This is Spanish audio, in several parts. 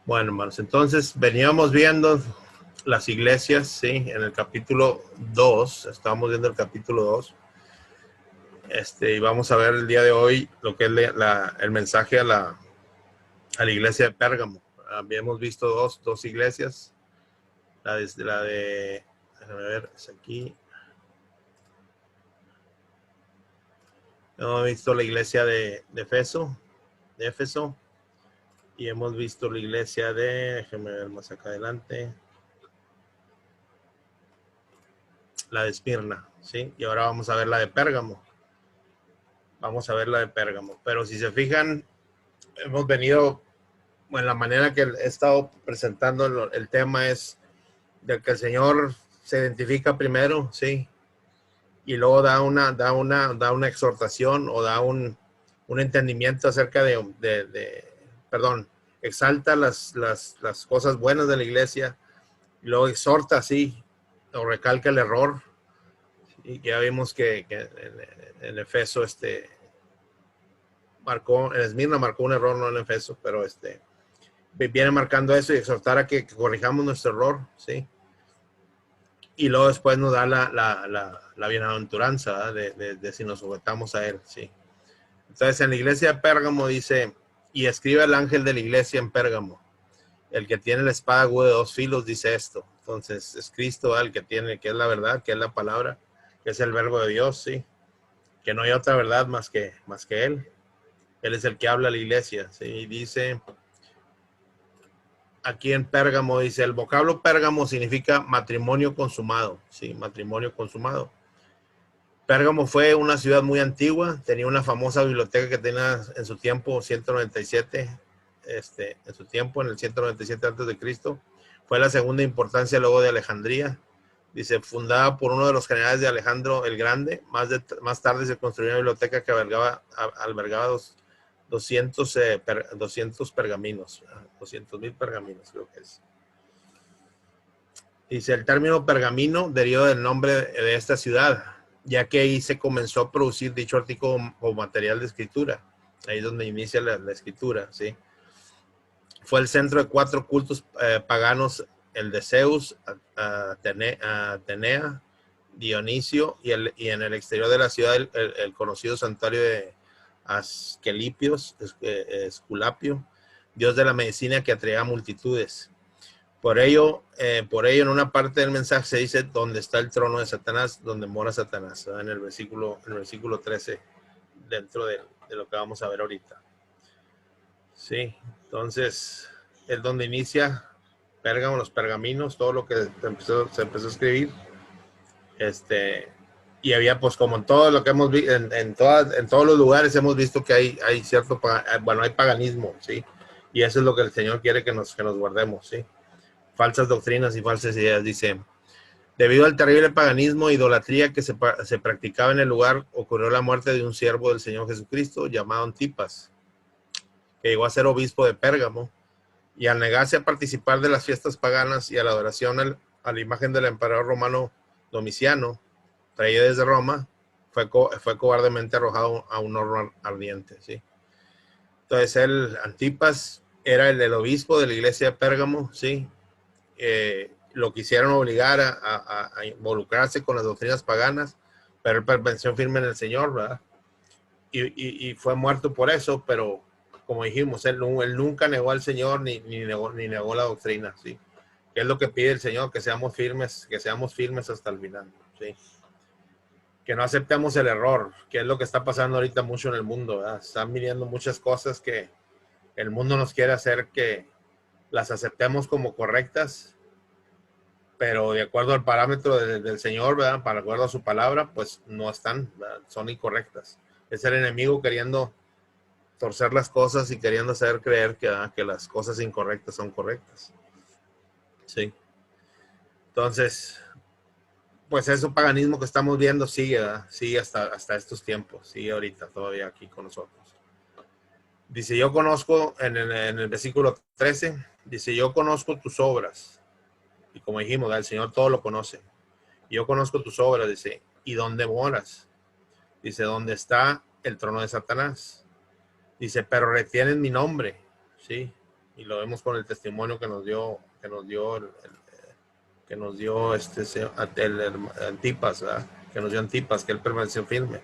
Bueno, hermanos, entonces veníamos viendo las iglesias, ¿sí? En el capítulo 2, estábamos viendo el capítulo 2, y vamos a ver el día de hoy lo que es el mensaje a la iglesia de Pérgamo. Habíamos visto dos iglesias, déjame ver, es aquí. Hemos visto la iglesia de Éfeso, y hemos visto la iglesia déjame ver más acá adelante, la de Esmirna, ¿sí? Y ahora vamos a ver la de Pérgamo. Pero si se fijan, hemos venido, bueno, la manera que he estado presentando el tema es de que el Señor se identifica primero, ¿sí? Y luego da una exhortación o da un entendimiento acerca perdón, exalta las cosas buenas de la iglesia, y luego exhorta, sí, o recalca el error. Y ya vimos que en Efeso, en Esmirna marcó un error, no en Efeso, pero viene marcando eso y exhortar a que corrijamos nuestro error, ¿sí? Y luego después nos da la bienaventuranza de si nos sujetamos a él, ¿sí? Entonces en la iglesia de Pérgamo dice, y escribe el ángel de la iglesia en Pérgamo, el que tiene la espada aguda de dos filos dice esto. Entonces es Cristo el que tiene, que es la verdad, que es la palabra, que es el verbo de Dios, ¿sí? Que no hay otra verdad más que él. Él es el que habla a la iglesia, ¿sí? Y dice aquí en Pérgamo, dice, el vocablo Pérgamo significa matrimonio consumado, ¿sí? Matrimonio consumado. Pérgamo fue una ciudad muy antigua, tenía una famosa biblioteca que tenía en su tiempo 197, en su tiempo, en el 197 antes de Cristo. Fue la segunda importancia luego de Alejandría. Dice, fundada por uno de los generales de Alejandro el Grande. Más tarde se construyó una biblioteca que albergaba 200 pergaminos, 200,000 pergaminos creo que es. Dice, el término pergamino deriva del nombre de esta ciudad, ya que ahí se comenzó a producir dicho artículo o material de escritura. Ahí es donde inicia la escritura, ¿sí? Fue el centro de 4 cultos paganos, el de Zeus, Atenea, Dionisio, y en el exterior de la ciudad el conocido santuario de Esculapio, dios de la medicina que atraía multitudes. Por ello, en una parte del mensaje se dice donde está el trono de Satanás, donde mora Satanás, ¿verdad? En el versículo 13, dentro de lo que vamos a ver ahorita. Sí, entonces es donde inicia Pérgamo, los pergaminos, todo lo que se empezó a escribir. Y había, pues, como en todo lo que hemos visto, en todos los lugares hemos visto que hay cierto, hay paganismo, ¿sí? Y eso es lo que el Señor quiere que nos guardemos, ¿sí? Falsas doctrinas y falsas ideas, dice. Debido al terrible paganismo e idolatría que se practicaba en el lugar, ocurrió la muerte de un siervo del Señor Jesucristo llamado Antipas, que llegó a ser obispo de Pérgamo, y al negarse a participar de las fiestas paganas y a la adoración a la imagen del emperador romano Domiciano, traída desde Roma, fue cobardemente arrojado a un horno ardiente, ¿sí? Entonces Antipas, era el obispo de la iglesia de Pérgamo, ¿sí? Lo quisieron obligar a involucrarse con las doctrinas paganas, pero él permaneció firme en el Señor, ¿verdad? Y fue muerto por eso, pero como dijimos, él nunca negó al Señor ni negó la doctrina, ¿sí? Que es lo que pide el Señor, que seamos firmes hasta el final, ¿sí? Que no aceptemos el error, que es lo que está pasando ahorita mucho en el mundo, ¿verdad? Están viniendo muchas cosas que el mundo nos quiere hacer que las aceptemos como correctas, pero de acuerdo al parámetro del Señor, ¿verdad? Para acuerdo a su palabra, pues no están, ¿verdad? Son incorrectas. Es el enemigo queriendo torcer las cosas y queriendo hacer creer que las cosas incorrectas son correctas. Sí. Entonces, pues ese paganismo que estamos viendo sigue, ¿verdad? Sigue hasta estos tiempos, sigue ahorita todavía aquí con nosotros. Dice, yo conozco, en el versículo 13, dice, yo conozco tus obras. Y como dijimos, ¿verdad? El Señor todo lo conoce. Yo conozco tus obras, dice, ¿y dónde moras? Dice, ¿dónde está el trono de Satanás? Dice, pero retienen mi nombre, ¿sí? Y lo vemos con el testimonio que nos dio Antipas, ¿verdad? Que nos dio Antipas, que él permaneció firme.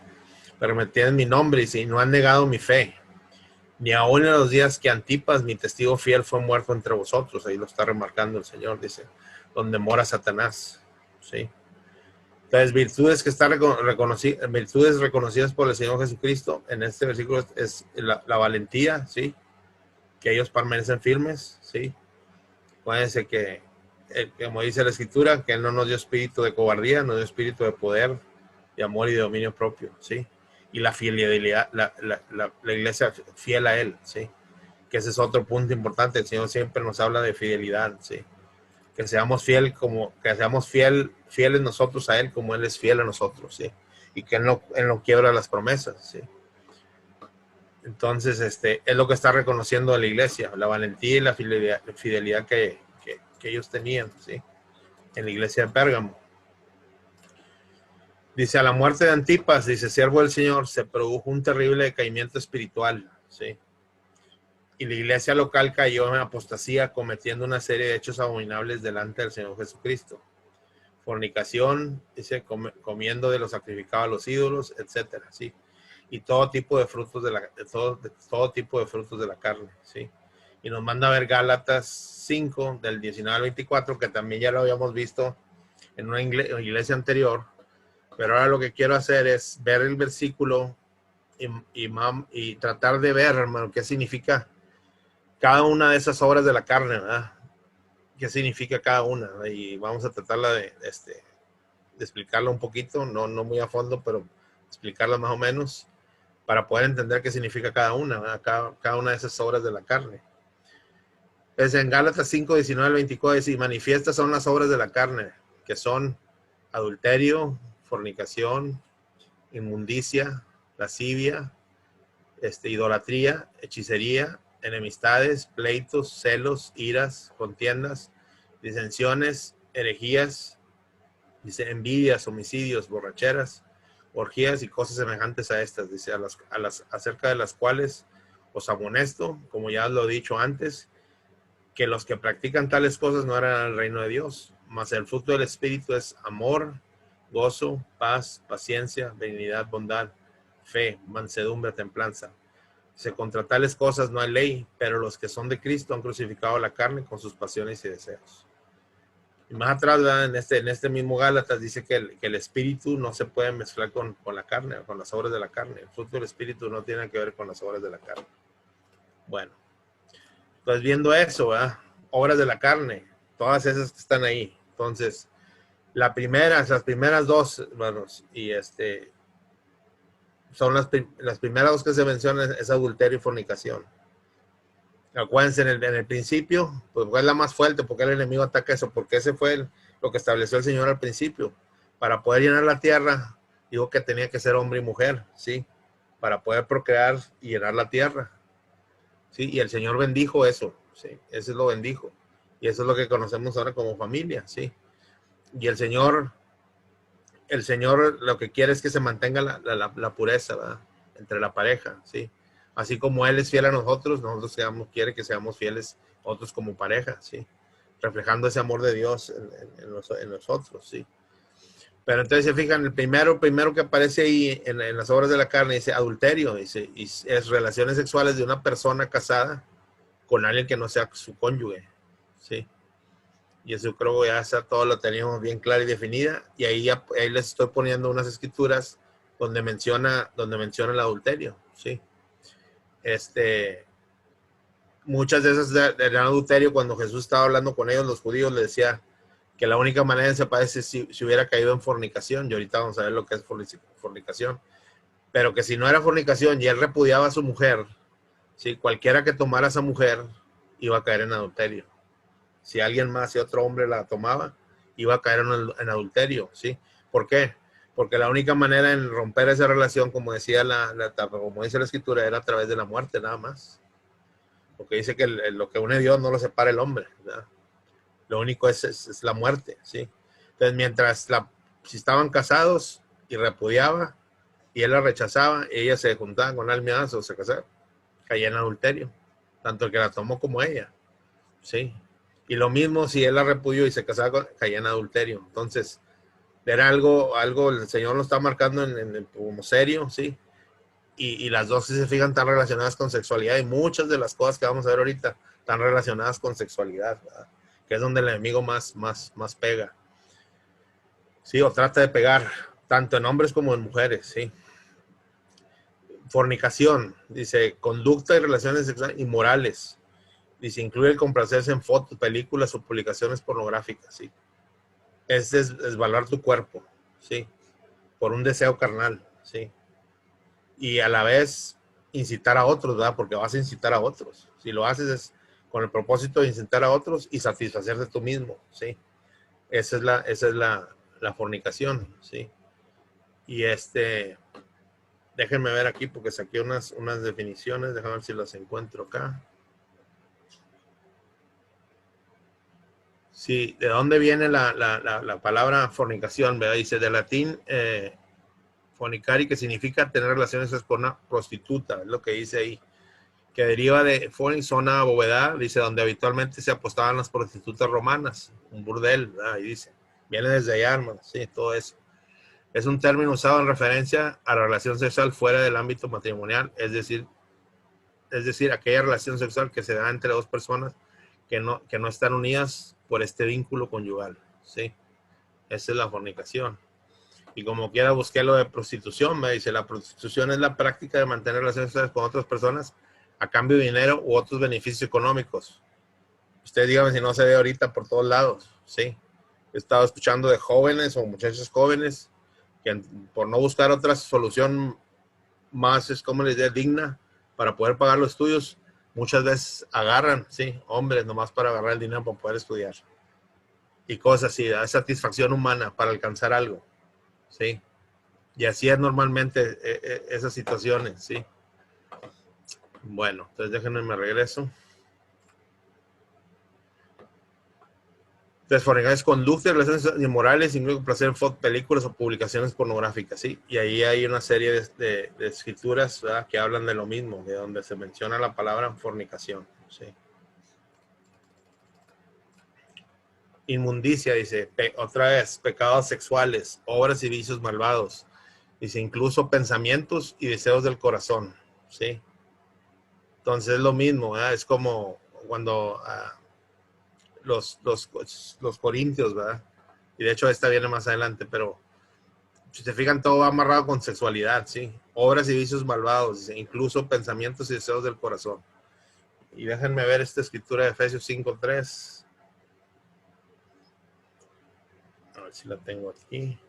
Permanecían en mi nombre y si no han negado mi fe, ni aún en los días que Antipas, mi testigo fiel, fue muerto entre vosotros. Ahí lo está remarcando el Señor, dice, donde mora Satanás. ¿Sí? Entonces, virtudes que están virtudes reconocidas por el Señor Jesucristo, en este versículo es la valentía, ¿sí? Que ellos permanecen firmes, ¿sí? Acuérdense que, como dice la Escritura, que Él no nos dio espíritu de cobardía, nos dio espíritu de poder, de amor y de dominio propio, ¿sí? Y la fidelidad, la iglesia fiel a Él, ¿sí? Que ese es otro punto importante. El Señor siempre nos habla de fidelidad, ¿sí? Que seamos fieles nosotros a Él como Él es fiel a nosotros, ¿sí? Y que Él no quiebra las promesas, ¿sí? Entonces, es lo que está reconociendo la iglesia, la valentía y la fidelidad que ellos tenían, ¿sí? En la iglesia de Pérgamo. Dice, a la muerte de Antipas, dice, siervo del Señor, se produjo un terrible decaimiento espiritual, ¿sí? Y la iglesia local cayó en apostasía, cometiendo una serie de hechos abominables delante del Señor Jesucristo. Fornicación, dice, comiendo de lo sacrificado a los ídolos, etcétera, ¿sí? Y todo tipo de frutos todo tipo de frutos de la carne, ¿sí? Y nos manda a ver Gálatas 5, del 19 al 24, que también ya lo habíamos visto en una iglesia anterior, pero ahora lo que quiero hacer es ver el versículo y tratar de ver, hermano, qué significa cada una de esas obras de la carne, ¿verdad? ¿Qué significa cada una? ¿Verdad? Y vamos a tratarla de explicarla un poquito, no muy a fondo, pero explicarla más o menos para poder entender qué significa cada una, cada una de esas obras de la carne. Es en Gálatas 5, 19 al 24, dice, y manifiestas son las obras de la carne, que son adulterio, fornicación, inmundicia, lascivia, idolatría, hechicería, enemistades, pleitos, celos, iras, contiendas, disensiones, herejías, dice, envidias, homicidios, borracheras, orgías y cosas semejantes a estas, dice, acerca de las cuales os amonesto, como ya lo he dicho antes, que los que practican tales cosas no harán el reino de Dios, mas el fruto del Espíritu es amor, gozo, paz, paciencia, benignidad, bondad, fe, mansedumbre, templanza. Dice, contra tales cosas no hay ley, pero los que son de Cristo han crucificado la carne con sus pasiones y deseos. Y más atrás, en este mismo Gálatas, dice que el espíritu no se puede mezclar con la carne, con las obras de la carne. El fruto del espíritu no tiene que ver con las obras de la carne. Bueno, pues viendo eso, ¿verdad? Obras de la carne, todas esas que están ahí. Entonces, las primeras dos, hermanos, y son las primeras dos que se mencionan, es adulterio y fornicación. Acuérdense, en el principio, pues fue la más fuerte, porque el enemigo ataca eso, porque ese fue lo que estableció el Señor al principio. Para poder llenar la tierra, dijo que tenía que ser hombre y mujer, ¿sí? Para poder procrear y llenar la tierra, ¿sí? Y el Señor bendijo eso, ¿sí? Eso lo bendijo. Y eso es lo que conocemos ahora como familia, ¿sí? Y el Señor lo que quiere es que se mantenga la pureza, ¿verdad? Entre la pareja, ¿sí? Así como Él es fiel a nosotros quiere que seamos fieles otros como pareja, ¿sí? Reflejando ese amor de Dios en nosotros, ¿sí? Pero entonces se fijan, el primero que aparece ahí en las obras de la carne dice adulterio, dice, y es relaciones sexuales de una persona casada con alguien que no sea su cónyuge, ¿sí? Y eso creo que ya está, todo lo teníamos bien clara y definida, y ahí les estoy poniendo unas escrituras donde menciona el adulterio, ¿sí? Muchas de esas eran adulterio. Cuando Jesús estaba hablando con ellos, los judíos, les decía que la única manera de separarse es si hubiera caído en fornicación, y ahorita vamos a ver lo que es fornicación, pero que si no era fornicación y él repudiaba a su mujer, ¿sí? Cualquiera que tomara a esa mujer iba a caer en adulterio. Si alguien más, si otro hombre la tomaba, iba a caer en adulterio, ¿sí? ¿Por qué? Porque la única manera en romper esa relación, como decía como dice la escritura, era a través de la muerte, nada más. Porque dice que lo que une Dios no lo separa el hombre, ¿verdad? Lo único es la muerte, ¿sí? Entonces, si estaban casados y repudiaba, y él la rechazaba, y ella se juntaba con alguien más o se casaba, caía en adulterio, tanto el que la tomó como ella, ¿sí? Y lo mismo si él la repudió y se casaba caía en adulterio. Entonces, era algo el Señor lo está marcando como serio, ¿sí? Y las dos, si se fijan, están relacionadas con sexualidad, y muchas de las cosas que vamos a ver ahorita están relacionadas con sexualidad, ¿verdad? Que es donde el enemigo más pega, ¿sí? O trata de pegar, tanto en hombres como en mujeres, ¿sí? Fornicación, dice, conducta y relaciones sexuales inmorales. Dice, incluye el complacerse en fotos, películas o publicaciones pornográficas, ¿sí? Es desvalorar tu cuerpo, ¿sí? Por un deseo carnal, ¿sí? Y a la vez incitar a otros, ¿verdad? Porque vas a incitar a otros. Si lo haces es con el propósito de incitar a otros y satisfacerte tú mismo, ¿sí? Esa es la fornicación, ¿sí? Y déjenme ver aquí porque saqué unas definiciones, déjame ver si las encuentro acá. Sí, ¿de dónde viene la palabra fornicación? ¿Verdad? Dice de latín fornicari, que significa tener relaciones con una prostituta, es lo que dice ahí, que deriva de foreign, zona bóveda, dice, donde habitualmente se apostaban las prostitutas romanas, un burdel, ¿verdad? Y dice, viene desde allá, hermano, sí, todo eso. Es un término usado en referencia a la relación sexual fuera del ámbito matrimonial, es decir, aquella relación sexual que se da entre dos personas que no están unidas por este vínculo conyugal, ¿sí? Esa es la fornicación. Y como quiera busqué lo de prostitución, me dice, la prostitución es la práctica de mantener relaciones sexuales con otras personas a cambio de dinero u otros beneficios económicos. Usted dígame si no se ve ahorita por todos lados, ¿sí? He estado escuchando de jóvenes o muchachos jóvenes que por no buscar otra solución más, es como les digo, digna para poder pagar los estudios, muchas veces agarran, ¿sí? Hombres nomás para agarrar el dinero para poder estudiar. Y cosas así, da satisfacción humana para alcanzar algo, ¿sí? Y así es normalmente esas situaciones, ¿sí? Bueno, entonces déjenme, me regreso. Entonces, fornicar es conducta, relaciones inmorales, incluye placer en fotos, películas o publicaciones pornográficas, ¿sí? Y ahí hay una serie de escrituras, ¿verdad?, que hablan de lo mismo, de donde se menciona la palabra fornicación, ¿sí? Inmundicia, dice, otra vez, pecados sexuales, obras y vicios malvados. Dice, incluso pensamientos y deseos del corazón, ¿sí? Entonces es lo mismo, ¿verdad? Es como cuando los corintios, ¿verdad? Y de hecho esta viene más adelante, pero si se fijan, todo va amarrado con sexualidad, ¿sí? Obras y vicios malvados, dice, incluso pensamientos y deseos del corazón. Y déjenme ver esta escritura de Efesios 5:3. A ver si la tengo aquí.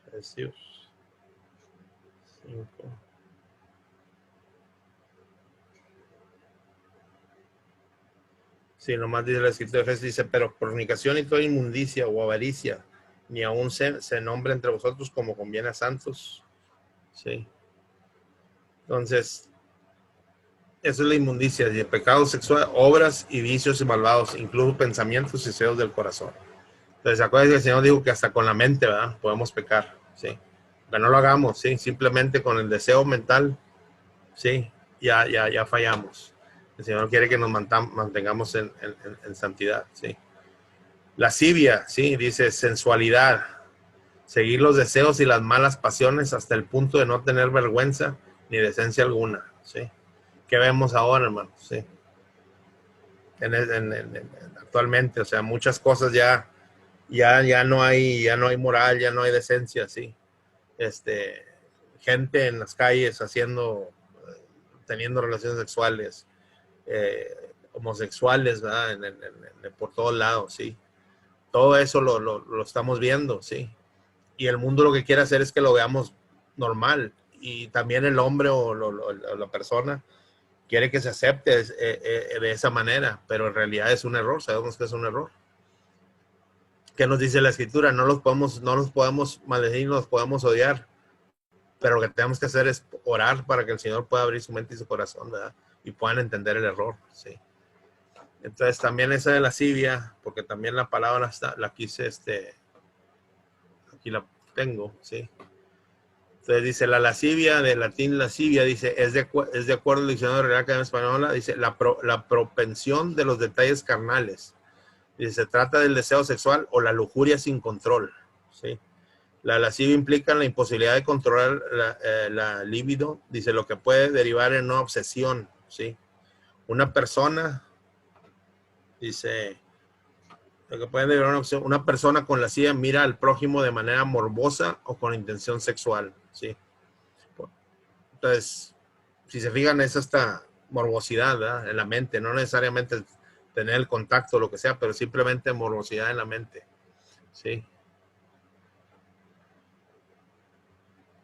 Efesios 5. Sí, nomás dice la escritura de Efesios, dice, pero fornicación y toda inmundicia o avaricia, ni aún se nombre entre vosotros como conviene a santos. Sí. Entonces, eso es la inmundicia, de pecado sexual, obras y vicios y malvados, incluso pensamientos y deseos del corazón. Entonces, acuérdense que el Señor dijo que hasta con la mente, ¿verdad?, podemos pecar, ¿sí? Que no lo hagamos, ¿sí? Simplemente con el deseo mental, ¿sí? Ya fallamos. El Señor quiere que nos mantengamos en santidad, ¿sí? Lascivia, ¿sí? Dice sensualidad, seguir los deseos y las malas pasiones hasta el punto de no tener vergüenza ni decencia alguna, ¿sí? ¿Qué vemos ahora, hermano? Sí. Actualmente, o sea, muchas cosas ya no hay moral, ya no hay decencia, sí. Gente en las calles teniendo relaciones sexuales, homosexuales, ¿verdad? Por todos lados, sí. Todo eso lo estamos viendo, sí. Y el mundo lo que quiere hacer es que lo veamos normal. Y también el hombre o la persona quiere que se acepte de esa manera, pero en realidad es un error, sabemos que es un error. ¿Qué nos dice la escritura? No los podemos maldecir, no los podemos odiar, pero lo que tenemos que hacer es orar para que el Señor pueda abrir su mente y su corazón, ¿verdad? Y puedan entender el error, ¿sí? Entonces también esa de lascivia, porque también la palabra la quise aquí la tengo, ¿sí? Entonces dice, la lascivia, de latín lascivia, dice, es de acuerdo al diccionario de Real Academia Española, dice, la propensión de los detalles carnales. Dice, se trata del deseo sexual o la lujuria sin control, ¿sí? La lascivia implica la imposibilidad de controlar la libido, dice, lo que puede derivar en una obsesión, ¿sí? Una persona, dice, lo que puede derivar en una obsesión, una persona con lascivia mira al prójimo de manera morbosa o con intención sexual, ¿sí? Entonces, si se fijan, es esta morbosidad, ¿verdad? En la mente, no necesariamente tener el contacto o lo que sea, pero simplemente morbosidad en la mente, ¿sí?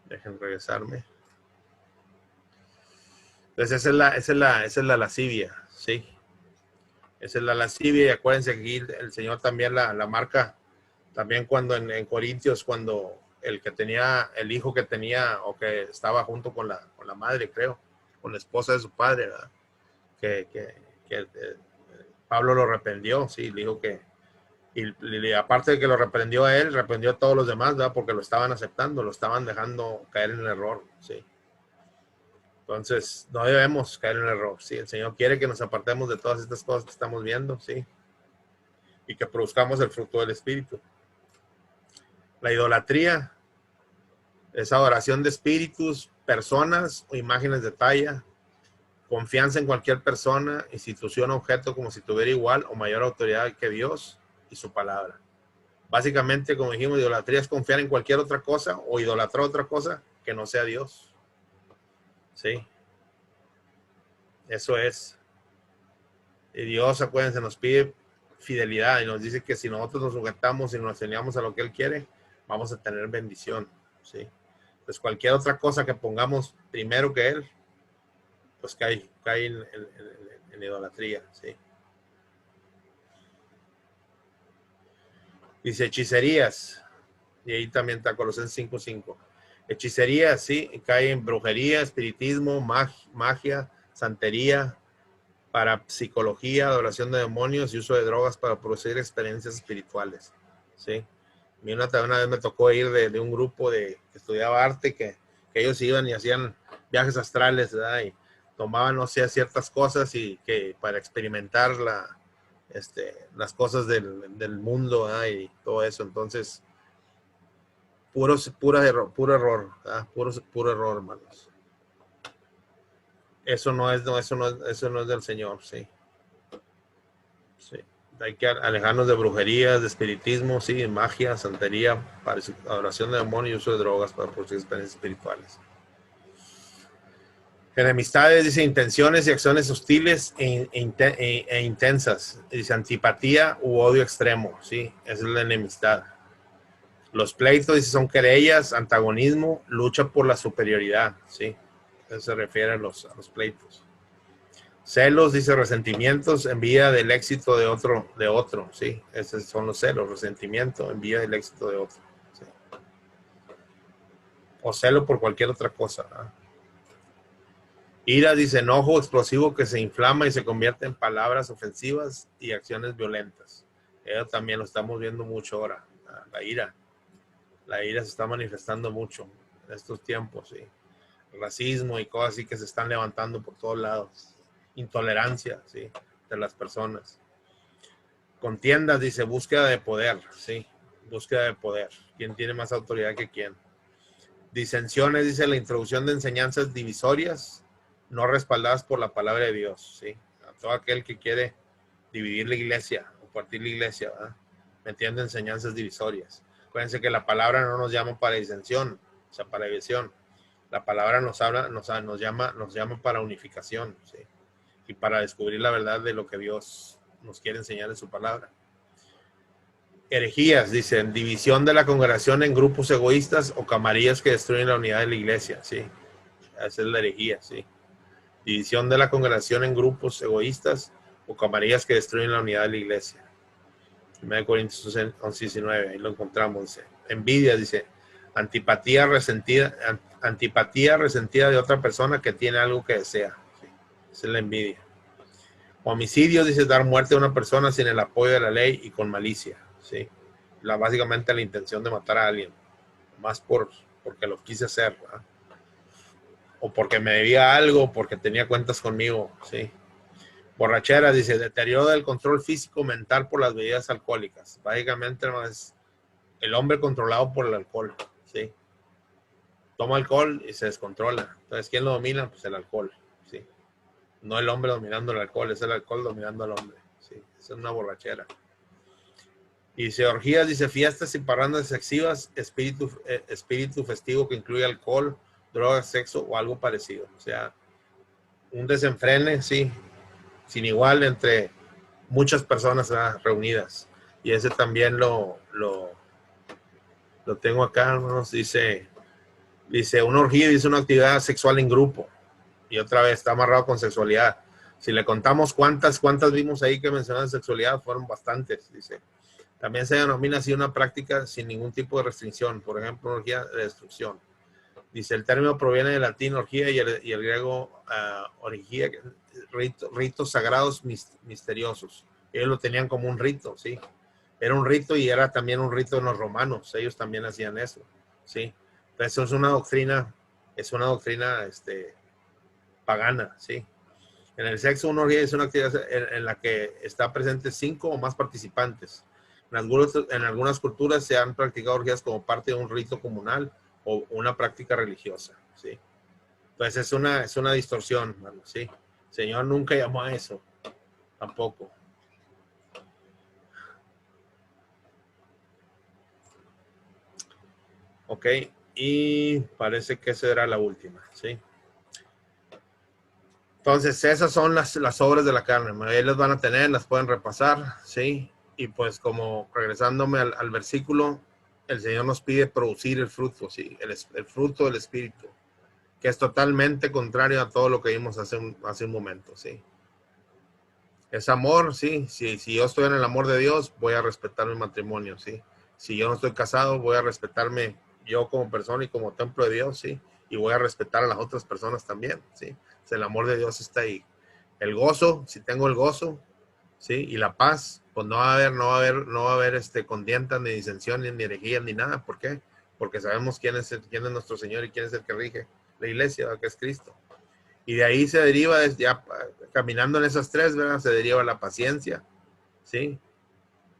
Dejen regresarme. Entonces, esa es la lascivia, ¿sí? Esa es la lascivia, y acuérdense que aquí el Señor también la marca, también cuando en Corintios, cuando el que tenía, el hijo que tenía, o que estaba junto con la madre, creo, con la esposa de su padre, ¿verdad? Que Pablo lo reprendió, sí, le dijo que, y aparte de que lo reprendió a él, reprendió a todos los demás, ¿verdad? Porque lo estaban aceptando, lo estaban dejando caer en el error, sí. Entonces, no debemos caer en el error, sí. El Señor quiere que nos apartemos de todas estas cosas que estamos viendo, sí. Y que produzcamos el fruto del Espíritu. La idolatría es adoración de espíritus, personas o imágenes de talla, confianza en cualquier persona, institución o objeto como si tuviera igual o mayor autoridad que Dios y su palabra. Básicamente, como dijimos, idolatría es confiar en cualquier otra cosa o idolatrar otra cosa que no sea Dios. ¿Sí? Eso es. Y Dios, acuérdense, nos pide fidelidad y nos dice que si nosotros nos sujetamos y nos alineamos a lo que Él quiere, vamos a tener bendición. ¿Sí? Pues cualquier otra cosa que pongamos primero que Él, pues cae en idolatría. ¿Sí? Dice hechicerías, y ahí también está Colosenses 5:5. Hechicería, sí, cae en brujería, espiritismo, magia, santería, parapsicología, adoración de demonios y uso de drogas para producir experiencias espirituales, ¿sí? A mí una vez me tocó ir de un grupo que estudiaba arte, que ellos iban y hacían viajes astrales, ¿verdad? Y tomaban, no sé, ciertas cosas y que para experimentar las cosas del mundo, ¿verdad? Y todo eso. Entonces, puro error, ¿verdad? Puro error, hermanos. Eso no es del Señor, sí. Sí. Hay que alejarnos de brujerías, de espiritismo, sí, magia, santería, adoración de demonios y uso de drogas para producir experiencias espirituales. Enemistades, dice, intenciones y acciones hostiles e intensas. Dice, antipatía u odio extremo, sí, esa es la enemistad. Los pleitos, dice, son querellas, antagonismo, lucha por la superioridad, sí. Eso se refiere a los pleitos. Celos, dice, resentimientos, envidia del éxito de otro, ¿sí? Esos son los celos, resentimiento, envidia del éxito de otro, ¿sí? O celo por cualquier otra cosa, ¿verdad? Ira, dice, enojo explosivo que se inflama y se convierte en palabras ofensivas y acciones violentas. Eso también lo estamos viendo mucho ahora, ¿verdad? La ira se está manifestando mucho en estos tiempos, ¿sí? Racismo y cosas así que se están levantando por todos lados. Intolerancia, ¿sí? De las personas. Contiendas, dice, búsqueda de poder, ¿sí? Búsqueda de poder. ¿Quién tiene más autoridad que quién? Disensiones, dice, la introducción de enseñanzas divisorias no respaldadas por la palabra de Dios, ¿sí? A todo aquel que quiere dividir la iglesia o partir la iglesia, ¿verdad? Metiendo enseñanzas divisorias. Acuérdense que la palabra no nos llama para disensión, o sea, para división. La palabra nos llama para unificación, ¿sí? Y para descubrir la verdad de lo que Dios nos quiere enseñar en su palabra. Herejías, dicen, división de la congregación en grupos egoístas o camarillas que destruyen la unidad de la iglesia, ¿sí? Esa es la herejía, ¿sí? División de la congregación en grupos egoístas o camarillas que destruyen la unidad de la iglesia. 1 Corintios 11:19, ahí lo encontramos, dice. Envidia, dice, antipatía resentida de otra persona que tiene algo que desea, ¿sí? Esa es la envidia. Homicidio, dice, dar muerte a una persona sin el apoyo de la ley y con malicia, ¿sí? Básicamente la intención de matar a alguien, más porque lo quise hacer, ¿verdad? O porque me debía algo, porque tenía cuentas conmigo, ¿sí? Borrachera, dice, deterioro del control físico mental por las bebidas alcohólicas. Básicamente no es el hombre controlado por el alcohol, ¿sí? Toma alcohol y se descontrola. Entonces, ¿quién lo domina? Pues el alcohol, ¿sí? No el hombre dominando el alcohol, es el alcohol dominando al hombre, ¿sí? Es una borrachera. Y dice, orgías, dice, fiestas y parrandas excesivas, espíritu festivo que incluye alcohol, drogas, sexo o algo parecido. O sea, un desenfrene, sí, sin igual entre muchas personas, ¿verdad?, reunidas. Y ese también lo tengo acá, nos dice, una orgía, dice una actividad sexual en grupo. Y otra vez, está amarrado con sexualidad. Si le contamos cuántas vimos ahí que mencionan sexualidad, fueron bastantes, dice. También se denomina así una práctica sin ningún tipo de restricción, por ejemplo, orgía de destrucción. Dice, el término proviene del latín orgía y el griego orgía, ritos sagrados misteriosos. Ellos lo tenían como un rito, ¿sí? Era un rito y era también un rito de los romanos. Ellos también hacían eso, ¿sí? Entonces, eso es una doctrina pagana, ¿sí? En el sexo, una orgía es una actividad en la que está presente 5 o más participantes. En algunas culturas se han practicado orgías como parte de un rito comunal o una práctica religiosa, ¿sí? Entonces es una distorsión, hermano, ¿sí? El Señor nunca llamó a eso, tampoco. Ok, y parece que esa era la última, ¿sí? Entonces, esas son las obras de la carne. Ahí las van a tener, las pueden repasar, ¿sí? Y pues como regresándome al versículo, el Señor nos pide producir el fruto, ¿sí? El fruto del Espíritu, que es totalmente contrario a todo lo que vimos hace un momento, ¿sí? Es amor, ¿sí? Si yo estoy en el amor de Dios, voy a respetar mi matrimonio, ¿sí? Si yo no estoy casado, voy a respetarme yo como persona y como templo de Dios, ¿sí? Y voy a respetar a las otras personas también, ¿sí? O sea, el amor de Dios está ahí. El gozo, si tengo el gozo, ¿sí? Y la paz, pues no va a haber contiendas, ni disensiones, ni herejías, ni nada. ¿Por qué? Porque sabemos quién es nuestro Señor y quién es el que rige la iglesia, que es Cristo. Y de ahí se deriva, ya caminando en esas tres, ¿verdad? Se deriva la paciencia, ¿sí?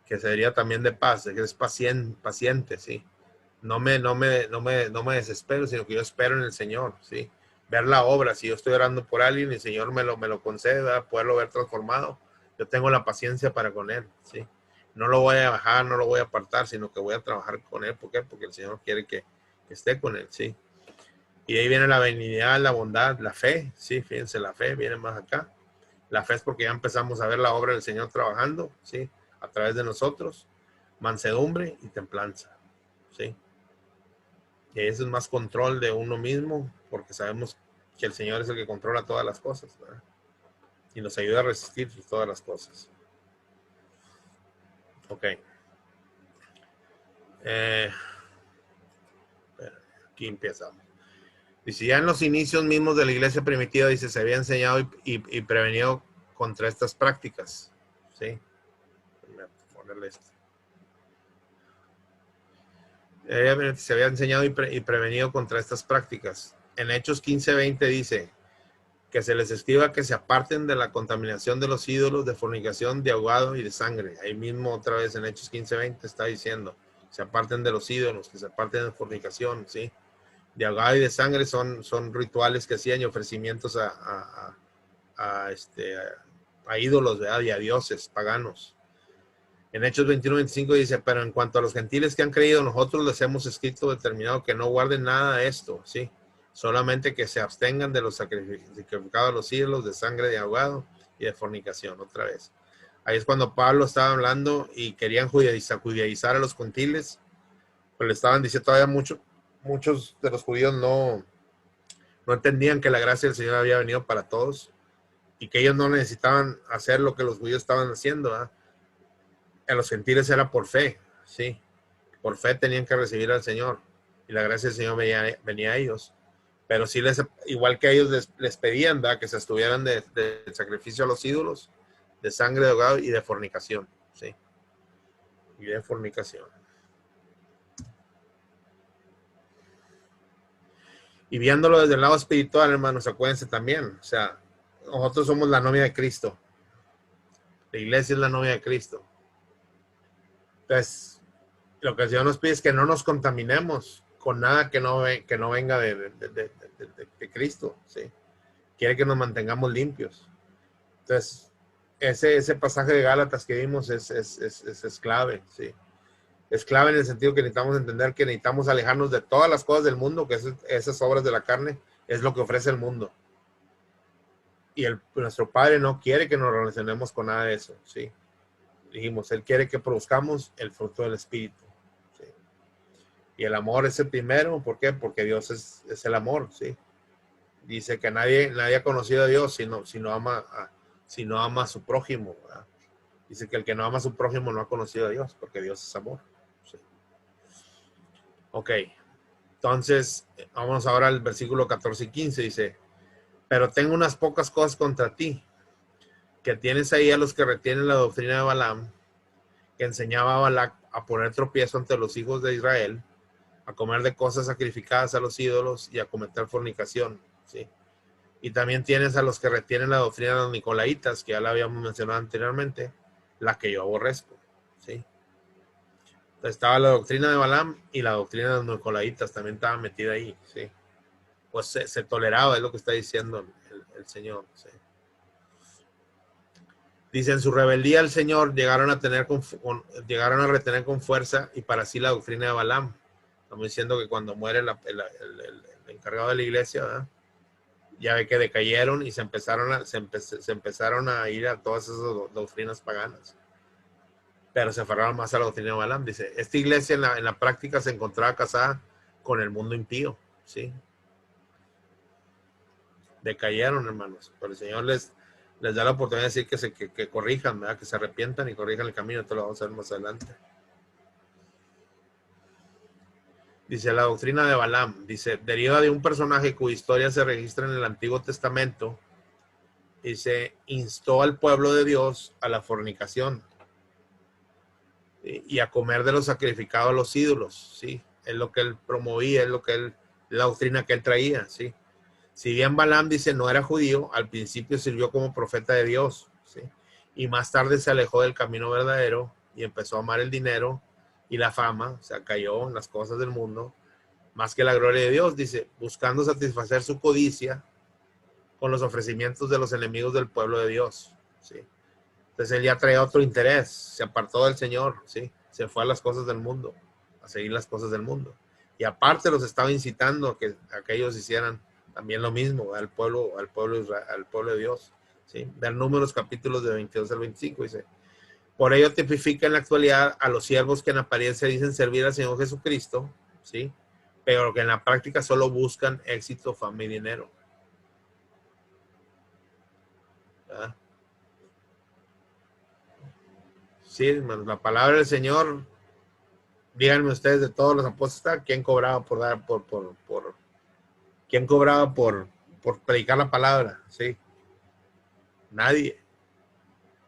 Que se deriva también de paz, que es paciente, ¿sí? No me desespero, sino que yo espero en el Señor, ¿sí? Ver la obra, si yo estoy orando por alguien y el Señor me lo concede, ¿verdad?, poderlo ver transformado, yo tengo la paciencia para con Él, ¿sí? No lo voy a bajar, no lo voy a apartar, sino que voy a trabajar con Él. ¿Por qué? Porque el Señor quiere que esté con Él, ¿sí? Y ahí viene la benignidad, la bondad, la fe, sí, fíjense, la fe viene más acá. La fe es porque ya empezamos a ver la obra del Señor trabajando, sí, a través de nosotros. Mansedumbre y templanza, sí. Y eso es más control de uno mismo, porque sabemos que el Señor es el que controla todas las cosas, ¿verdad? Y nos ayuda a resistir todas las cosas. Ok. Aquí empieza. Dice, ya en los inicios mismos de la iglesia primitiva, dice, se había enseñado y prevenido contra estas prácticas, ¿sí? Voy a ponerle esto. Se había enseñado y prevenido contra estas prácticas. En Hechos 15:20 dice que se les escriba que se aparten de la contaminación de los ídolos, de fornicación, de ahogado y de sangre. Ahí mismo otra vez en Hechos 15:20 está diciendo, se aparten de los ídolos, que se aparten de fornicación, ¿sí? De ahogado y de sangre son rituales que hacían y ofrecimientos a ídolos, ¿verdad?, y a dioses paganos. En Hechos 21:25 dice, pero en cuanto a los gentiles que han creído, nosotros les hemos escrito determinado que no guarden nada de esto, ¿sí? Solamente que se abstengan de los sacrificados a los ídolos, de sangre de ahogado y de fornicación, otra vez. Ahí es cuando Pablo estaba hablando y querían judaizar a los gentiles, pero le estaban diciendo todavía muchos de los judíos no entendían que la gracia del Señor había venido para todos y que ellos no necesitaban hacer lo que los judíos estaban haciendo, ¿verdad? A los gentiles era por fe, sí. Por fe tenían que recibir al Señor y la gracia del Señor venía a ellos. Pero sí, igual que ellos les pedían, ¿verdad?, que se estuvieran de sacrificio a los ídolos, de sangre de ahogado y de fornicación, sí. Y de fornicación. Y viéndolo desde el lado espiritual, hermanos, acuérdense también, o sea, nosotros somos la novia de Cristo. La iglesia es la novia de Cristo. Entonces, lo que el Señor nos pide es que no nos contaminemos con nada que no venga de Cristo, ¿sí? Quiere que nos mantengamos limpios. Entonces, ese pasaje de Gálatas que vimos es clave, ¿sí? Es clave en el sentido que necesitamos entender que necesitamos alejarnos de todas las cosas del mundo, que esas obras de la carne es lo que ofrece el mundo. Y nuestro Padre no quiere que nos relacionemos con nada de eso, ¿sí? Dijimos, Él quiere que produzcamos el fruto del Espíritu, ¿sí? Y el amor es el primero, ¿por qué? Porque Dios es el amor, ¿sí? Dice que nadie ha conocido a Dios si no ama a su prójimo, ¿verdad? Dice que el que no ama a su prójimo no ha conocido a Dios, porque Dios es amor, ¿sí? Ok, entonces, vamos ahora al versículo 14 y 15, dice, pero tengo unas pocas cosas contra ti, que tienes ahí a los que retienen la doctrina de Balaam, que enseñaba a Balac a poner tropiezo ante los hijos de Israel, a comer de cosas sacrificadas a los ídolos y a cometer fornicación, ¿sí? Y también tienes a los que retienen la doctrina de los nicolaitas, que ya la habíamos mencionado anteriormente, la que yo aborrezco, ¿sí? Entonces estaba la doctrina de Balaam y la doctrina de los nicolaitas también estaba metida ahí, ¿sí? Pues se toleraba, es lo que está diciendo el Señor, ¿sí? Dice, en su rebeldía al Señor llegaron a retener con fuerza y para sí la doctrina de Balaam. Estamos diciendo que cuando muere el encargado de la iglesia, ¿verdad? Ya ve que decayeron y se empezaron a ir a todas esas doctrinas paganas. Pero se aferraron más a la doctrina de Balaam. Dice, esta iglesia en la práctica se encontraba casada con el mundo impío, ¿sí? Decayeron, hermanos. Pero el Señor les da la oportunidad de decir que corrijan, ¿verdad? Que se arrepientan y corrijan el camino. Esto lo vamos a ver más adelante. Dice la doctrina de Balaam. Dice, deriva de un personaje cuya historia se registra en el Antiguo Testamento. Dice, instó al pueblo de Dios a la fornicación, ¿sí? Y a comer de lo sacrificado a los ídolos, ¿sí? Es lo que él promovía, la doctrina que él traía, ¿sí? Si bien Balaam, dice, no era judío, al principio sirvió como profeta de Dios, ¿sí? Y más tarde se alejó del camino verdadero y empezó a amar el dinero y la fama, o sea, cayó en las cosas del mundo, más que la gloria de Dios, dice, buscando satisfacer su codicia con los ofrecimientos de los enemigos del pueblo de Dios, ¿sí? Entonces él ya traía otro interés, se apartó del Señor, ¿sí? Se fue a las cosas del mundo, a seguir las cosas del mundo. Y aparte los estaba incitando a que ellos hicieran también lo mismo al pueblo de Dios, ¿sí? Ver Números capítulos de 22 al 25, dice, por ello tipifica en la actualidad a los siervos que en apariencia dicen servir al Señor Jesucristo, ¿sí? Pero que en la práctica solo buscan éxito, fama y dinero, ¿verdad? Sí, hermanos, la palabra del Señor, díganme ustedes de todos los apóstoles, ¿quién cobraba quién cobraba por predicar la palabra? Sí, nadie,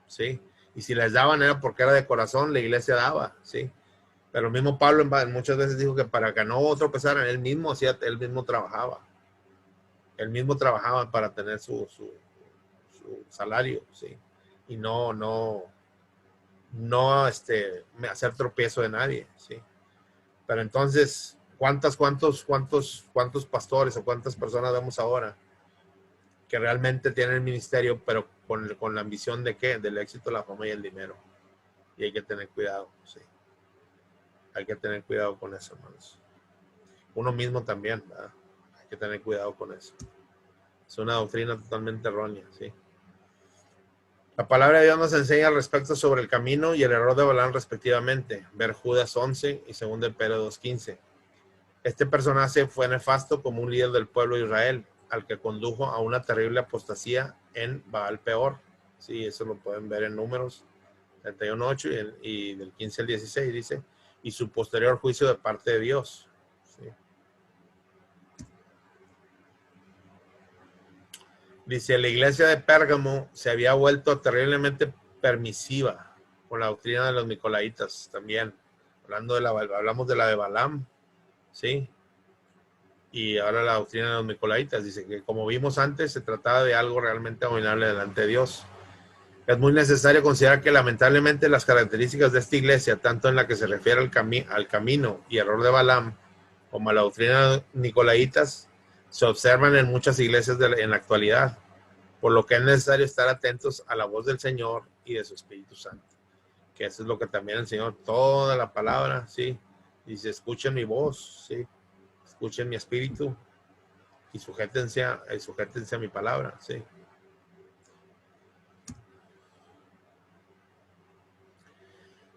sí. Y si les daban era porque era de corazón, la iglesia daba, sí. Pero el mismo Pablo muchas veces dijo que para que no tropezaran, él mismo trabajaba para tener su salario, sí. Y no hacer tropiezo de nadie, sí. Pero entonces, ¿cuántos pastores o cuántas personas vemos ahora que realmente tienen el ministerio, pero con la ambición de qué? Del éxito, la fama y el dinero? Y hay que tener cuidado, sí. Hay que tener cuidado con eso, hermanos. Uno mismo también, ¿verdad? Hay que tener cuidado con eso. Es una doctrina totalmente errónea, sí. La palabra de Dios nos enseña al respecto sobre el camino y el error de Balaam respectivamente. Ver Judas 11 y 2 de Pedro 2:15. Este personaje fue nefasto como un líder del pueblo de Israel, al que condujo a una terrible apostasía en Baal Peor. Sí, eso lo pueden ver en Números 31:8 y del 15 al 16 dice, y su posterior juicio de parte de Dios. Sí. Dice, la iglesia de Pérgamo se había vuelto terriblemente permisiva con la doctrina de los nicolaitas también. Hablamos de la de Balaam, ¿sí? y ahora la doctrina de los nicolaitas. Dice que, como vimos antes, se trataba de algo realmente abominable delante de Dios. Es muy necesario considerar que lamentablemente las características de esta iglesia, tanto en la que se refiere al camino y error de Balaam, como a la doctrina de nicolaitas, se observan en muchas iglesias en la actualidad, por lo que es necesario estar atentos a la voz del Señor y de su Espíritu Santo. Que eso es lo que también el Señor, toda la palabra, ¿sí? Dice, escuchen mi voz, ¿sí? Escuchen mi espíritu y sujétense a mi palabra, ¿sí?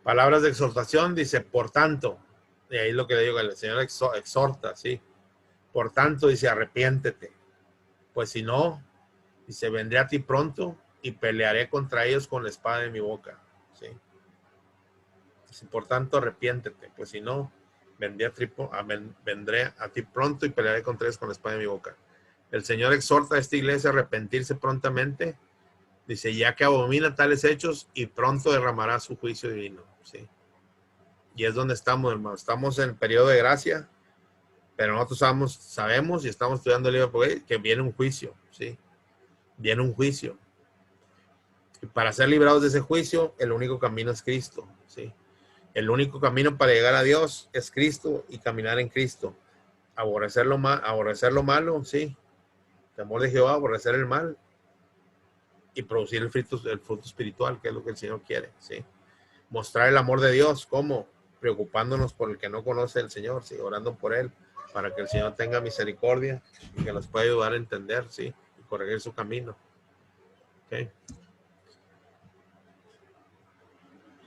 Palabras de exhortación, dice, por tanto, y ahí es lo que le digo, el Señor exhorta, ¿sí? Por tanto, dice, arrepiéntete, pues si no, dice, vendré a ti pronto y pelearé contra ellos con la espada de mi boca, ¿sí? Dice, por tanto, arrepiéntete, pues si no, vendré a ti pronto y pelearé contra ellos con la espada de mi boca. El Señor exhorta a esta iglesia a arrepentirse prontamente, dice, ya que abomina tales hechos y pronto derramará su juicio divino, ¿sí? Y es donde estamos, hermano. Estamos en el periodo de gracia, pero nosotros sabemos y estamos estudiando el libro porque que viene un juicio, ¿sí? Viene un juicio. Y para ser librados de ese juicio, el único camino es Cristo, ¿sí? El único camino para llegar a Dios es Cristo y caminar en Cristo. Aborrecer lo malo, ¿sí? Temor de Jehová, aborrecer el mal y producir el fruto espiritual, que es lo que el Señor quiere, ¿sí? Mostrar el amor de Dios, ¿cómo? Preocupándonos por el que no conoce al Señor, ¿sí? Orando por él, para que el Señor tenga misericordia y que nos pueda ayudar a entender, ¿sí? Y corregir su camino. ¿Okay?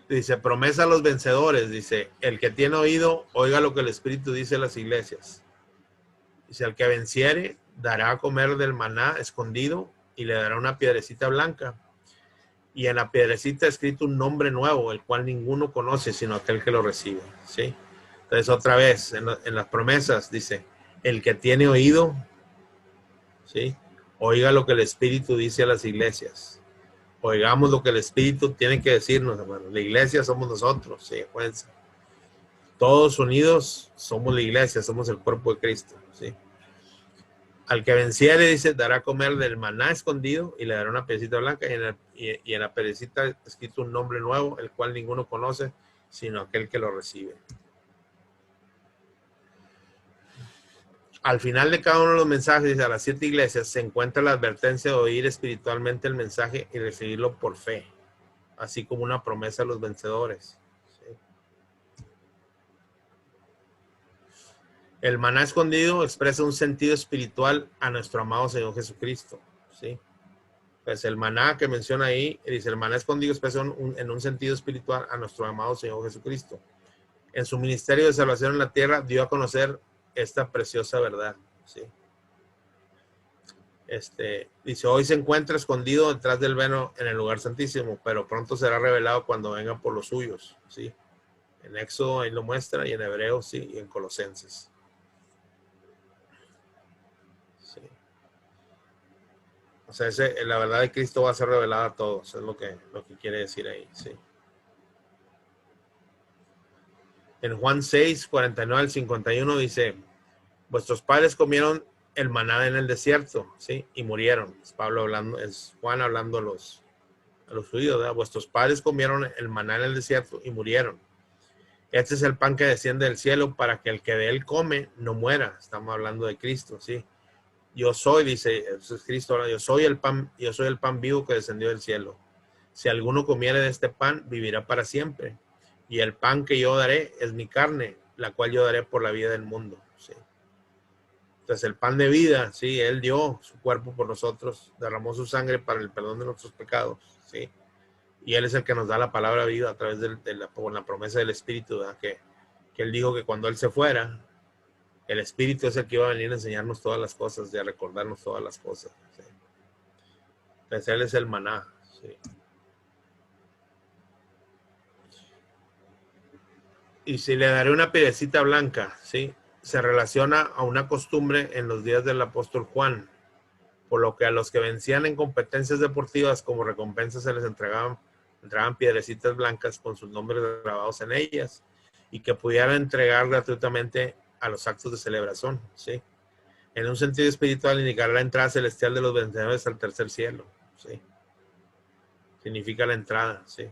Dice, promesa a los vencedores, dice, el que tiene oído, oiga lo que el Espíritu dice a las iglesias. Dice, al que venciere, dará a comer del maná escondido y le dará una piedrecita blanca. Y en la piedrecita ha escrito un nombre nuevo, el cual ninguno conoce, sino aquel que lo recibe, ¿sí? Entonces, otra vez, en las promesas, dice, el que tiene oído, ¿sí? Oiga lo que el Espíritu dice a las iglesias. Oigamos lo que el Espíritu tiene que decirnos, hermano. La iglesia somos nosotros, ¿sí? Acuérdense. Todos unidos somos la iglesia, somos el cuerpo de Cristo, ¿sí? Al que venciere, dice, dará a comer del maná escondido y le dará una piedrecita blanca y en la piedrecita ha escrito un nombre nuevo, el cual ninguno conoce, sino aquel que lo recibe. Al final de cada uno de los mensajes, dice, a las 7 iglesias, se encuentra la advertencia de oír espiritualmente el mensaje y recibirlo por fe, así como una promesa a los vencedores. ¿Sí? El maná escondido expresa un sentido espiritual a nuestro amado Señor Jesucristo. ¿Sí? Pues el maná que menciona ahí, dice, el maná escondido expresa en un sentido espiritual a nuestro amado Señor Jesucristo. En su ministerio de salvación en la tierra, dio a conocer esta preciosa verdad. ¿Sí? Dice, hoy se encuentra escondido detrás del velo en el lugar santísimo, pero pronto será revelado cuando venga por los suyos, ¿sí? En Éxodo ahí lo muestra, y en Hebreos, sí, y en Colosenses. Sí. O sea, la verdad de Cristo va a ser revelada a todos, es lo que quiere decir ahí, sí. En Juan 6, 49 al 51 dice, vuestros padres comieron el maná en el desierto, ¿sí? Y murieron. Es Pablo hablando, es Juan hablando a los judíos, ¿verdad? Vuestros padres comieron el maná en el desierto y murieron. Este es el pan que desciende del cielo para que el que de él come no muera. Estamos hablando de Cristo, ¿sí? Yo soy, dice, eso es Cristo, yo soy el pan vivo que descendió del cielo. Si alguno comiere de este pan, vivirá para siempre. Y el pan que yo daré es mi carne, la cual yo daré por la vida del mundo, ¿sí? Entonces el pan de vida, sí, él dio su cuerpo por nosotros, derramó su sangre para el perdón de nuestros pecados, sí. Y él es el que nos da la palabra viva a través por la promesa del Espíritu, ¿verdad? Que él dijo que cuando él se fuera, el Espíritu es el que iba a venir a enseñarnos todas las cosas y a recordarnos todas las cosas, ¿sí? Entonces él es el maná, ¿sí? Y si le daré una piedrecita blanca, ¿sí? Se relaciona a una costumbre en los días del apóstol Juan, por lo que a los que vencían en competencias deportivas como recompensa se les entregaban piedrecitas blancas con sus nombres grabados en ellas y que pudieran entregar gratuitamente a los actos de celebración, ¿sí? En un sentido espiritual indicará la entrada celestial de los vencedores al tercer cielo. Sí. Significa la entrada, sí.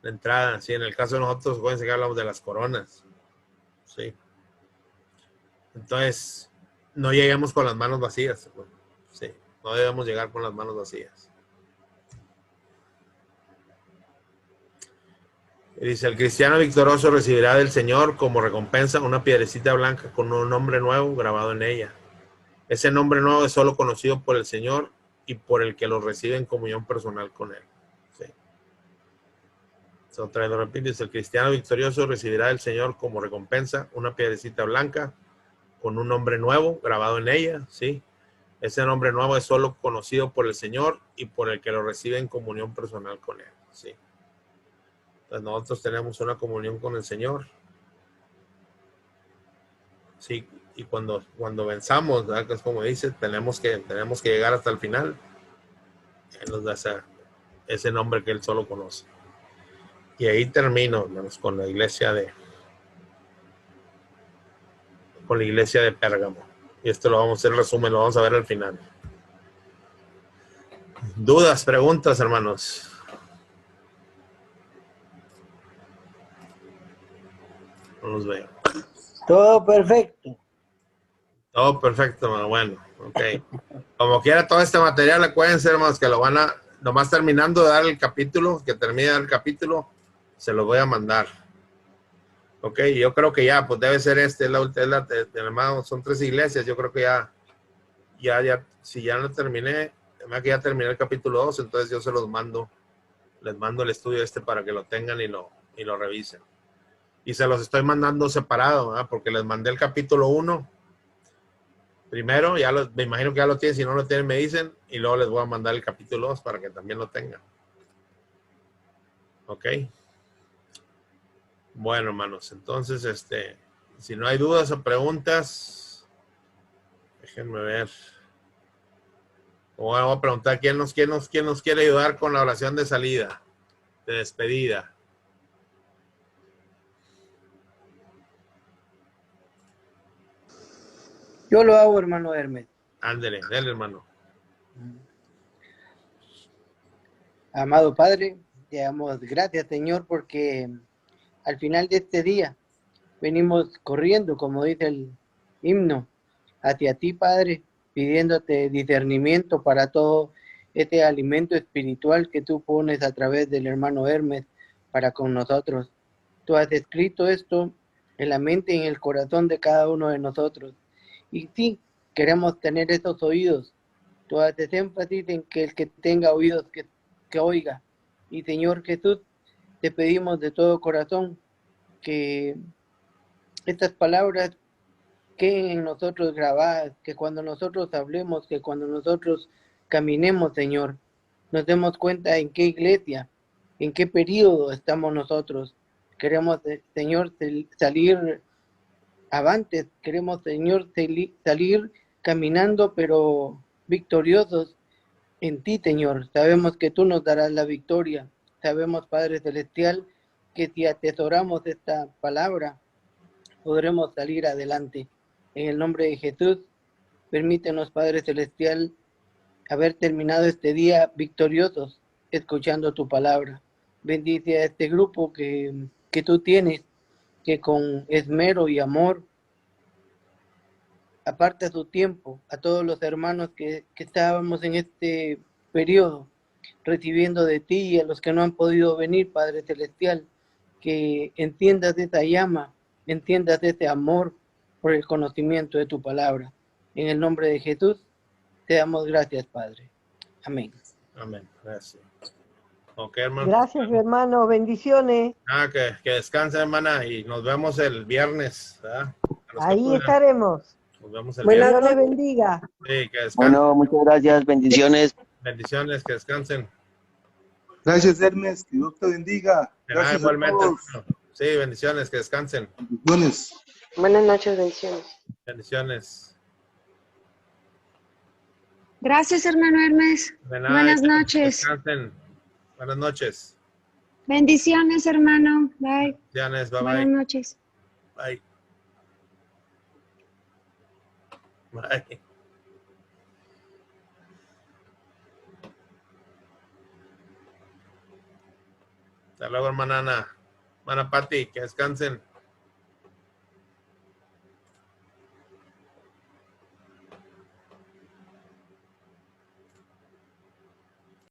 La entrada, sí. En el caso de nosotros, acuérdense que hablamos de las coronas. Sí. Entonces, no lleguemos con las manos vacías. Sí. No debemos llegar con las manos vacías. Y dice, el cristiano victorioso recibirá del Señor como recompensa una piedrecita blanca con un nombre nuevo grabado en ella. Ese nombre nuevo es solo conocido por el Señor y por el que lo recibe en comunión personal con Él. Sí. Otra vez lo repito, dice, el cristiano victorioso recibirá del Señor como recompensa una piedrecita blanca con un nombre nuevo grabado en ella. Sí. Ese nombre nuevo es solo conocido por el Señor y por el que lo recibe en comunión personal con Él. Sí. Entonces nosotros tenemos una comunión con el Señor. Sí, y cuando venzamos, ¿verdad? Que es como dice, tenemos que llegar hasta el final. Él nos da ese nombre que Él solo conoce. Y ahí termino, hermanos, con la iglesia de Pérgamo. Y esto lo vamos a hacer resumen, lo vamos a ver al final. ¿Dudas, preguntas, hermanos? No los veo. Todo perfecto. Todo perfecto, hermano. Bueno, ok. Como quiera, todo este material, acuérdense, hermanos, que lo van a, nomás terminando de dar el capítulo, que termine el capítulo, se lo voy a mandar. Ok, yo creo que ya, pues debe ser hermano, son 3 iglesias, yo creo que ya, si ya no terminé, que ya terminé el capítulo 2, entonces yo se los mando, les mando el estudio para que lo tengan y lo revisen. Y se los estoy mandando separado, ¿verdad? Porque les mandé el capítulo 1 primero, me imagino que ya lo tienen, si no lo tienen me dicen, y luego les voy a mandar el capítulo 2 para que también lo tengan. Ok. Bueno, hermanos, entonces, si no hay dudas o preguntas, déjenme ver. Voy a preguntar quién nos quiere ayudar con la oración de salida, de despedida. Yo lo hago, hermano Hermes. Ándele, dele, hermano. Amado Padre, te damos gracias, Señor, porque al final de este día venimos corriendo, como dice el himno, hacia ti, Padre, pidiéndote discernimiento para todo este alimento espiritual que tú pones a través del hermano Hermes para con nosotros. Tú has escrito esto en la mente y en el corazón de cada uno de nosotros. Y sí, queremos tener esos oídos. Tú haces énfasis en que el que tenga oídos que oiga. Y Señor Jesús, te pedimos de todo corazón que estas palabras queden en nosotros grabadas, que cuando nosotros hablemos, que cuando nosotros caminemos, Señor, nos demos cuenta en qué iglesia, en qué periodo estamos nosotros. Queremos, Señor, salir avantes, queremos, Señor, salir caminando, pero victoriosos en ti, Señor. Sabemos que tú nos darás la victoria. Sabemos, Padre Celestial, que si atesoramos esta palabra, podremos salir adelante. En el nombre de Jesús, permítenos, Padre Celestial, haber terminado este día victoriosos, escuchando tu palabra. Bendice a este grupo que tú tienes, que con esmero y amor aparta su tiempo a todos los hermanos que estábamos en este periodo recibiendo de ti, y a los que no han podido venir, Padre Celestial, que entiendas esa llama, entiendas ese amor por el conocimiento de tu palabra. En el nombre de Jesús, te damos gracias, Padre. Amén. Amén, gracias. Ok, hermano. Gracias, hermano. Bendiciones. Que descanse, hermana, y nos vemos el viernes, ¿verdad? Ahí estaremos. Nos vemos el Buenas viernes. Dios le bendiga. Sí, que descansen. Bueno, muchas gracias, bendiciones. Bendiciones, que descansen. Gracias, Hermes, que Dios te bendiga. Gracias igualmente, a todos. sí, bendiciones, que descansen. Bendiciones. Buenas noches, bendiciones. Bendiciones. Gracias, hermano Hermes. De nada, Buenas noches. Descansen. Buenas noches. Bendiciones, hermano. Bye. Bendiciones, bye Buenas bye. noches. Bye. Bye. Hasta luego, hermana Ana. Hermana Pati, que descansen.